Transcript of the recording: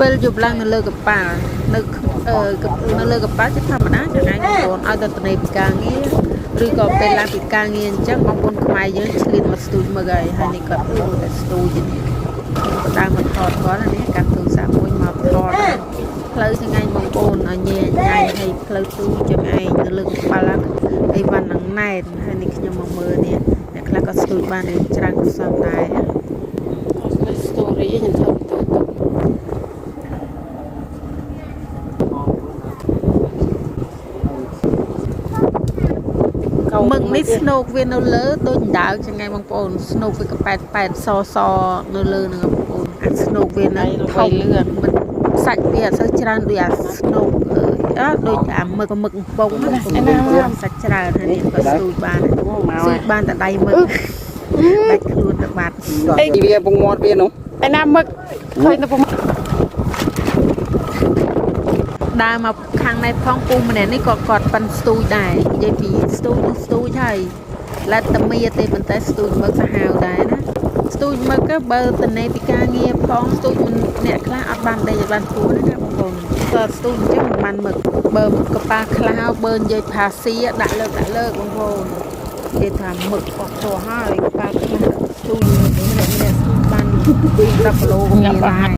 ពេលយប់ឡើងនៅលើកប៉ាល់នៅនៅលើកប៉ាល់ជាធម្មតាchẳng ai cònឲ្យទៅនៃពីការងារឬក៏ពេលឡើងពីការងារអញ្ចឹងបងប្អូនខ្មែរយើងឆ្លៀតមកស្ទូចមកហើយនេះគាត់តែស្ទូចនេះដើមមកថតគាត់នេះកាត់ទូរស័ព្ទមួយមកថតផ្លូវថ្ងៃបងប្អូនឲ្យញ៉ៃហើយផ្លូវទូចឹងឯងនៅលើកប៉ាល់អីវ៉ាន់នឹងណែតហើយនេះខ្ញុំមកមើលនេះអ្នកខ្លះក៏ស្ទូចបានច្រើនខ្សឹមដែរស្ទូរីខ្ញុំធ្វើមឹកនេះស្នូកវានៅលើដូចដើកចឹងឯងបងប្អូនស្នូកវាក៏ប៉ែតសនៅលើហ្នឹងបងប្អូនអាស្នូកវានៅថោកលឿនមិនសាច់វាអត់សូវច្រើនដូចអាស្នូកដូចអាមឹកកំប៉ុងណាសាច់ច្រើនហើយនេះក៏ស្ទូចបានស្ទូចបានតែដៃមឹកដាច់ខ្លួនទៅបាត់វាពងមាត់វានោះឯណាមឹកឃើញទៅពងដើរមកខាងในផងពូម្នាក់នេះក៏គាត់ប៉ិនស្ទូចដែរនិយាយពីស្ទូចហើយឡែតតែមីទេប៉ុន្តែស្ទូចមឹកសាហាវដែរណាស្ទូចមឹកបើតនេពីការងារផងស្ទូចអ្នកខ្លះអត់បានដេកបានពូណាបងប្អូនគាត់ស្ទូចអញ្ចឹងមិនបានមឹកបើកប៉ាខ្លះបើនិយាយផាស៊ីដាក់លើកបងប្អូនគេថាមឹកអស់ទៅហើយកប៉ាខ្លះស្ទូចម្នាក់ស្ទូចបាន2 10 គីឡូក៏មានដែរ